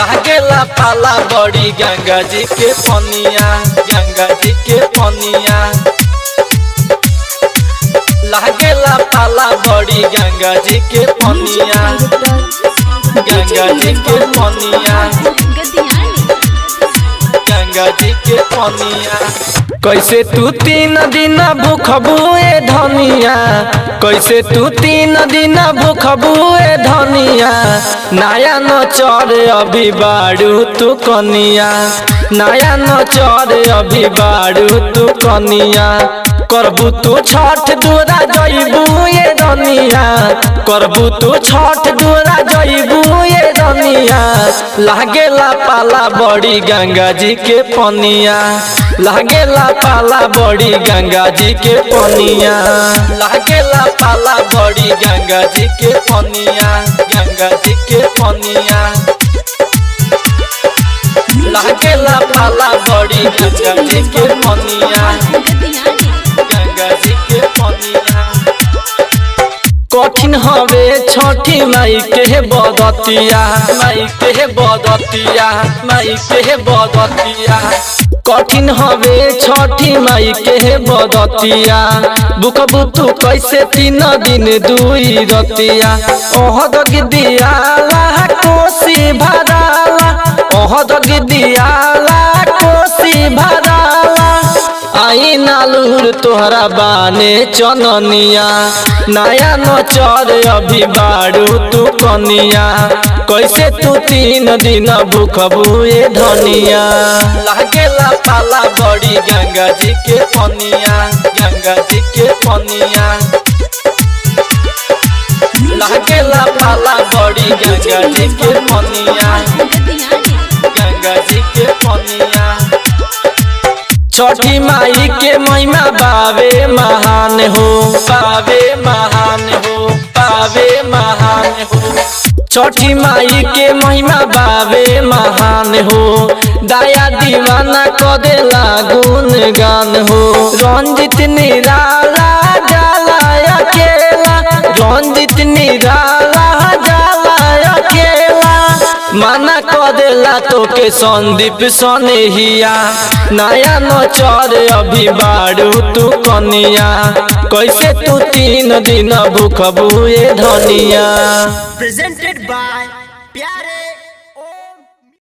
लागेला पाला बड़ी गंगा जी के पनिया, गंगा जी के पनिया। लागेला पाला बड़ी गंगा जी के पनिया, गंगा जी के पनिया, गंगा जी के पनिया। कैसे तू 3 दिन भूखबुए धनिया, कैसे तू 3 दिन भूखबुए धनिया। नया न चढ़ अभी बाड़ू तू कनिया, नया न चढ़ अभी बाड़ू तू कनिया। करबू तू छठ दूरा जइबू ये धनिया, करबू तू छठ दूरा जइबू ये धनिया। लागेला पाला बड़ी गंगा जी के पनिया, लागेला पाला बड़ी गंगा जी के पनिया। लागेला पाला बड़ी गंगा जी के पनिया, गंगा जी के पनिया। लागेला पाला बड़ी गंगा जी के पनिया, गंगा जी के पनिया। कठिन हवे छठी माई के बदतिया, माई के बदतिया, माई के बदतिया। कठिन हवे छठी माई के बदतिया। बुकबू तू कैसे 3 दिन 2 रतिया। ओहद गिदियाला कोसी भराला, ओहद गिदियाला कोसी भराला। आई नालूर तोहरा बाने चननिया, नया न चढ़ अभी बाड़ू तू कनिया। कैसे तू 3 दिन भूखबुए धनिया। लागेला पाला बड़ी गंगा जी के पनिया, गंगा जी के पनिया। लागेला पाला बड़ी गंगा जी के पनिया, गंगा जी के पनिया। छठी माई के महिमा बावे महान हो, बावे महान हो, बावे महान हो। छठी माई के महिमा बावे महान हो। दया दीवाना कदेला गुणगान हो। रंजित निराला जाला अकेला, रंजित निराला जाला अकेला। माना कदेला तोके संदीप सनेहिया। नया न चढ़ अभी बाड़ू तू कनिया। कैसे तू 3 दिन भूखबुए धनिया। Presented by